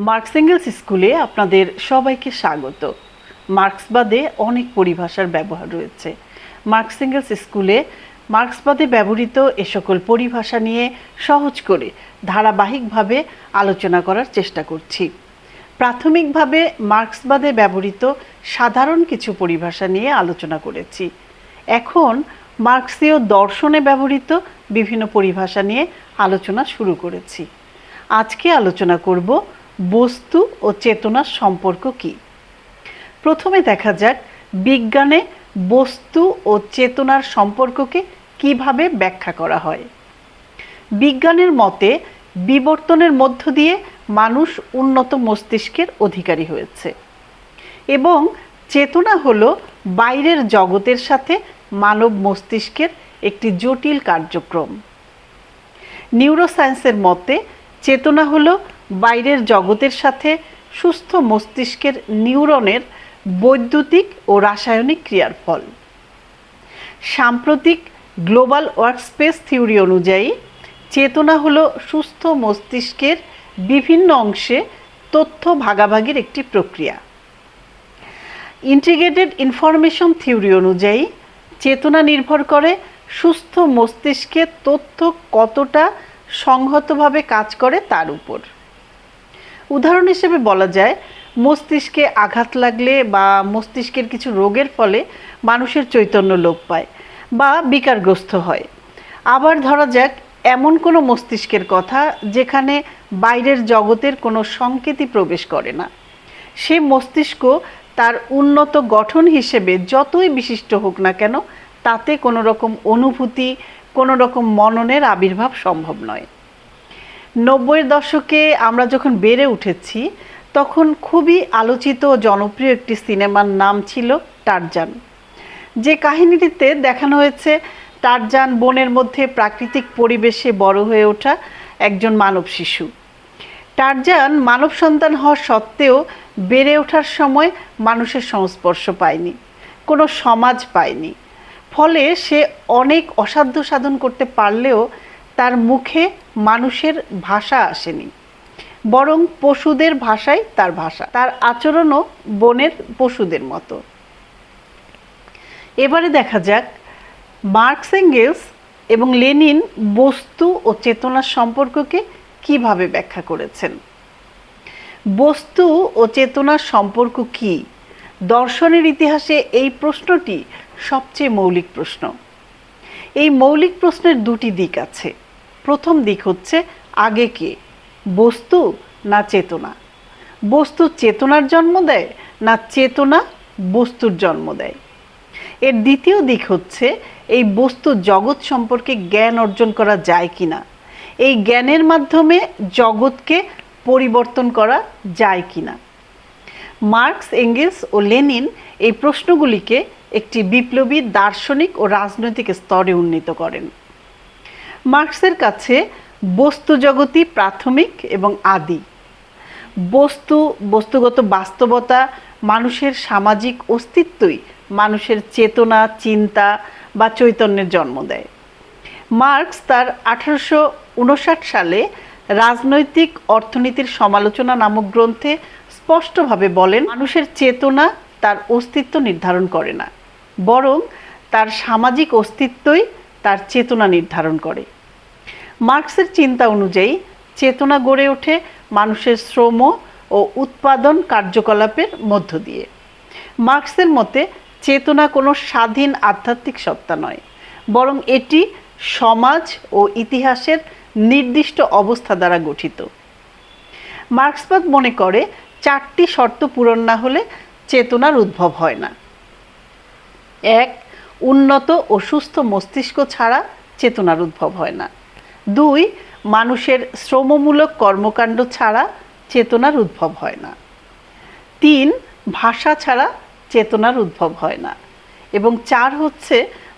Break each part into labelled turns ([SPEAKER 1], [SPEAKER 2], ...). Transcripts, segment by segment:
[SPEAKER 1] Marks angles স্কুলে আপনাদের সবাইকে স্বাগত। মার্ক্সবাদে অনেক পরিভাষার ব্যবহার রয়েছে। মার্কস এঙ্গেলস স্কুলে মার্ক্সবাদে ব্যবহৃত এ সকল পরিভাষা নিয়ে সহজ করে ধারাবাহিকভাবে আলোচনা করার চেষ্টা করছি। প্রাথমিকভাবে মার্ক্সবাদে ব্যবহৃত সাধারণ কিছু পরিভাষা নিয়ে আলোচনা করেছি। এখন মার্ক্সীয় দর্শনে ব্যবহৃত বিভিন্ন পরিভাষা নিয়ে আলোচনা শুরু করেছি। আজকে আলোচনা করব বস্তু ও চেতনার সম্পর্ক কী। প্রথমে দেখা যাক বিজ্ঞানে বস্তু ও চেতনার সম্পর্ককে কিভাবে ব্যাখ্যা করা হয়। বিজ্ঞানের মতে বিবর্তনের মধ্য দিয়ে মানুষ উন্নত মস্তিষ্কের অধিকারী হয়েছে এবং চেতনা হলো বাইরের জগতের সাথে মানব মস্তিষ্কের একটি জটিল কার্যক্রম। নিউরোসায়েন্সের মতে চেতনা হলো বাইরের জগতের সাথে সুস্থ মস্তিষ্কের নিউরনের বৈদ্যুতিক ও রাসায়নিক ক্রিয়ার ফল। সাম্প্রতিক গ্লোবাল ওয়ার্কস্পেস থিওরি অনুযায়ী চেতনা হলো সুস্থ মস্তিষ্কের বিভিন্ন অংশে তথ্য ভাগাভাগির একটি প্রক্রিয়া। ইন্টিগ্রেটেড ইনফরমেশন থিওরি অনুযায়ী চেতনা নির্ভর করে সুস্থ মস্তিষ্কে তথ্য কতটা সংহতভাবে কাজ করে তার উপর। উদাহরণ হিসেবে বলা যায়, মস্তিষ্কে আঘাত লাগলে বা মস্তিষ্কের কিছু রোগের ফলে মানুষের চৈতন্য লোপ পায় বা বিকারগ্রস্ত হয়। আবার ধরা যাক এমন কোনো মস্তিষ্কের কথা যেখানে বাইরের জগতের কোনো সংকেতই প্রবেশ করে না। সে মস্তিষ্ক তার উন্নত গঠন হিসেবে যতই বিশিষ্ট হোক না কেন, তাতে কোনো রকম অনুভূতি, কোনো রকম মননের আবির্ভাব সম্ভব নয়। 90-এর দশকে আমরা যখন বেড়ে উঠেছি তখন খুবই আলোচিত ও জনপ্রিয় একটি সিনেমার নাম ছিল টারজান। যে কাহিনীটিতে দেখানো হয়েছে টারজান বনের মধ্যে প্রাকৃতিক পরিবেশে বড় হয়ে ওঠা একজন মানব শিশু। টারজান মানব সন্তান হওয়া সত্ত্বেও বেড়ে ওঠার সময় মানুষের সংস্পর্শ পায়নি, কোনো সমাজ পায়নি। ফলে সে অনেক অসাধ্য সাধন করতে পারলেও তার মুখে মানুষের ভাষা আসেনি, বরং পশুদের ভাষাই তার ভাষা। তার আচরণও বনের পশুদের মতো। এবারে দেখা যাক মার্কস এঙ্গেলস এবং লেনিন বস্তু ও চেতনার সম্পর্ককে কিভাবে ব্যাখ্যা করেছেন। বস্তু ও চেতনার সম্পর্ক কি? দর্শনের ইতিহাসে এই প্রশ্নটি সবচেয়ে মৌলিক প্রশ্ন। এই মৌলিক প্রশ্নের দুটি দিক আছে। প্রথম দিক হচ্ছে আগে কে, বস্তু না চেতনা? বস্তু চেতনার জন্ম দেয় না চেতনা বস্তুর জন্ম দেয়? এর দ্বিতীয় দিক হচ্ছে এই বস্তু জগৎ সম্পর্কে জ্ঞান অর্জন করা যায় কিনা, এই জ্ঞানের মাধ্যমে জগৎকে পরিবর্তন করা যায় কিনা। মার্কস, এঙ্গেলস ও লেনিন এই প্রশ্নগুলিকে একটি বিপ্লবী দার্শনিক ও রাজনৈতিক স্তরে উন্নীত করেন। মার্কসের কাছে বস্তু জগৎই প্রাথমিক এবং আদি। বস্তুগত বাস্তবতা, মানুষের সামাজিক অস্তিত্বই মানুষের চেতনা, চিন্তা বা চৈতন্যের জন্ম দেয়। মার্কস তার 1859 সালে রাজনৈতিক অর্থনীতির সমালোচনা নামক গ্রন্থে স্পষ্টভাবে বলেন, মানুষের চেতনা তার অস্তিত্ব নির্ধারণ করে না, বরং তার সামাজিক অস্তিত্বই তার চেতনা নির্ধারণ করে। মার্কসের চিন্তা অনুযায়ী চেতনা গড়ে ওঠে মানুষের শ্রম ও উৎপাদন কার্যকলাপের মধ্য দিয়ে। মার্কসের মতে চেতনা কোনো স্বাধীন আধ্যাত্মিক সত্তা নয়, বরং এটি সমাজ ও ইতিহাসের নির্দিষ্ট অবস্থা দ্বারা গঠিত। মার্ক্সবাদ মনে করে 4টি শর্ত পূরণ না হলে চেতনার উদ্ভব হয় না। 1. উন্নত ও সুস্থ মস্তিষ্ক ছাড়া চেতনার উদ্ভব হয় না। 2. মানুষের শ্রমমূলক কর্মকাণ্ড ছাড়া চেতনার উদ্ভব হয় না। 3. ভাষা ছাড়া চেতনার উদ্ভব হয় না। এবং 4 হচ্ছে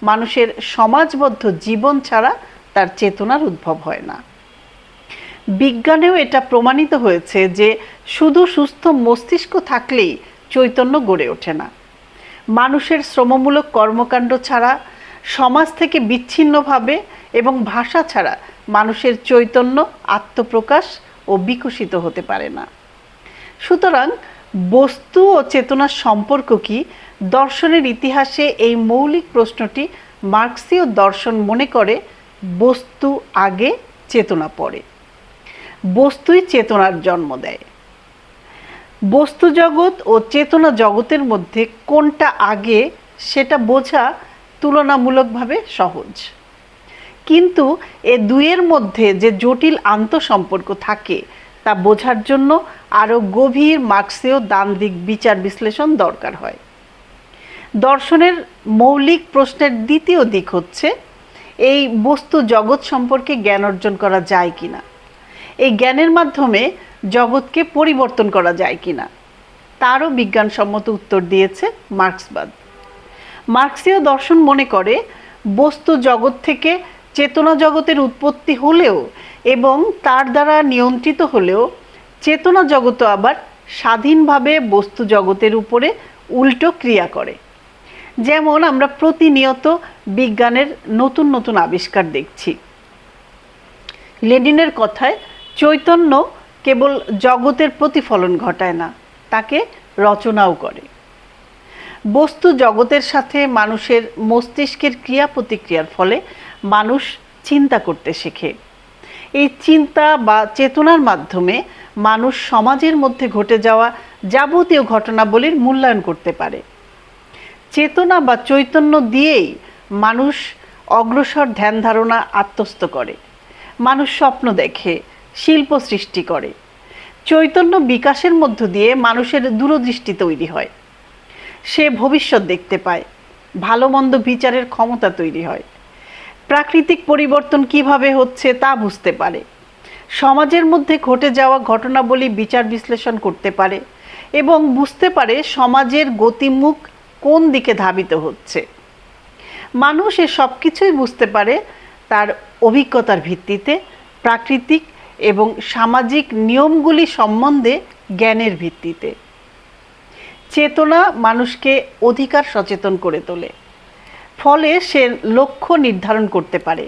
[SPEAKER 1] মানুষের সমাজবদ্ধ জীবন ছাড়া তার চেতনার উদ্ভব হয় না। বিজ্ঞানেও এটা প্রমাণিত হয়েছে যে শুধু সুস্থ মস্তিষ্ক থাকলেই চৈতন্য গড়ে ওঠে না। মানুষের শ্রমমূলক কর্মকাণ্ড ছাড়া, সমাজ থেকে বিচ্ছিন্নভাবে এবং ভাষা ছাড়া মানুষের চৈতন্য আত্মপ্রকাশ ও বিকশিত হতে পারে না। সুতরাং বস্তু ও চেতনার সম্পর্ক কি, দর্শনের ইতিহাসে এই মৌলিক প্রশ্নটি মার্ক্সীয় দর্শন মনে করে বস্তু আগে চেতনা পরে, বস্তুই চেতনার জন্ম দেয়। বস্তু জগৎ ও চেতনা জগতের মধ্যে কোনটা আগে সেটা বোঝা তুলনামূলকভাবে সহজ, কিন্তু এ দুইয়ের মধ্যে যে জটিল আন্তঃসম্পর্ক থাকে তা বোঝার জন্য আরও গভীর মার্ক্সীয় দ্বান্দ্বিক বিচার বিশ্লেষণ দরকার হয়। দর্শনের মৌলিক প্রশ্নের দ্বিতীয় দিক হচ্ছে এই বস্তু জগৎ সম্পর্কে জ্ঞান অর্জন করা যায় কিনা, এই জ্ঞানের মাধ্যমে জগৎকে পরিবর্তন করা যায় কিনা, তারও বিজ্ঞানসম্মত উত্তর দিয়েছে মার্ক্সবাদ। মার্ক্সীয় দর্শন মনে করে বস্তু জগৎ থেকে চেতনা জগতের উৎপত্তি হলেও এবং তার দ্বারা নিয়ন্ত্রিত হলেও চেতনা জগৎ আবার স্বাধীনভাবে বস্তু জগতের উপরে উল্টো ক্রিয়া করে। যেমন আমরা প্রতিনিয়ত বিজ্ঞানের নতুন নতুন আবিষ্কার দেখছি। লেনিনের কথায় চৈতন্য কেবল জগতের প্রতিফলন ঘটায় না, তাকে রচনাও করে। বস্তু জগতের সাথে মানুষের মস্তিষ্কের ক্রিয়া প্রতিক্রিয়ার ফলে মানুষ চিন্তা করতে শেখে। এই চিন্তা বা চেতনার মাধ্যমে মানুষ সমাজের মধ্যে ঘটে যাওয়া যাবতীয় ঘটনাবলীর মূল্যায়ন করতে পারে। চেতনা বা চৈতন্য দিয়েই মানুষ অগ্রসর ধ্যান ধারণা আত্মস্থ করে, মানুষ স্বপ্ন দেখে, শিল্প সৃষ্টি করে। চৈতন্য বিকাশের মধ্য দিয়ে মানুষের দূরদৃষ্টি তৈরি হয়, সে ভবিষ্যৎ দেখতে পায়, ভালো মন্দ বিচারের ক্ষমতা তৈরি হয়, প্রাকৃতিক পরিবর্তন কিভাবে হচ্ছে তা বুঝতে পারে, সমাজের মধ্যে ঘটে যাওয়া ঘটনাবলী বিচার বিশ্লেষণ করতে পারে এবং বুঝতে পারে সমাজের গতিমুখ কোন দিকে ধাবিত হচ্ছে। মানুষ এ সব কিছুই বুঝতে পারে তার অভিজ্ঞতার ভিত্তিতে, প্রাকৃতিক এবং সামাজিক নিয়মগুলি সম্বন্ধে জ্ঞানের ভিত্তিতে। চেতনা মানুষকে অধিকার সচেতন করে তোলে, ফলে সে লক্ষ্য নির্ধারণ করতে পারে,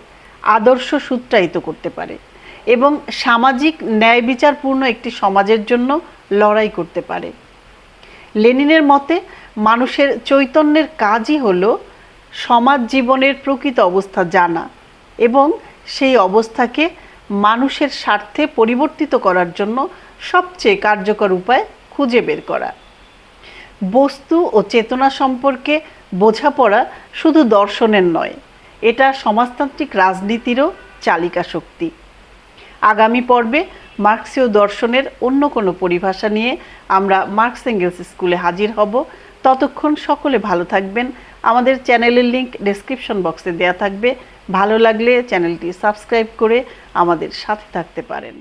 [SPEAKER 1] আদর্শ সূত্রায়িত করতে পারে এবং সামাজিক ন্যায় বিচারপূর্ণ একটি সমাজের জন্য লড়াই করতে পারে। লেনিনের মতে মানুষের চৈতন্যের কাজই হলো সমাজ জীবনের প্রকৃত অবস্থা জানা এবং সেই অবস্থাকে মানুষের স্বার্থে পরিবর্তিত করার জন্য সবচেয়ে কার্যকর উপায় খুঁজে বের করা। বস্তু ও চেতনা সম্পর্কে বোঝাপড়া শুধু দর্শনের নয়, এটা সমাজতান্ত্রিক রাজনীতিরও চালিকা শক্তি। আগামী পর্বে মার্ক্সীয় দর্শনের অন্য কোনো পরিভাষা নিয়ে আমরা মার্কস এঙ্গেলস স্কুলে হাজির হব। ততক্ষণ সকলে ভালো থাকবেন। আমাদের চ্যানেলের লিংক ডেসক্রিপশন বক্সে দেওয়া থাকবে। ভালো লাগলে চ্যানেলটি সাবস্ক্রাইব করে আমাদের সাথে থাকতে পারেন।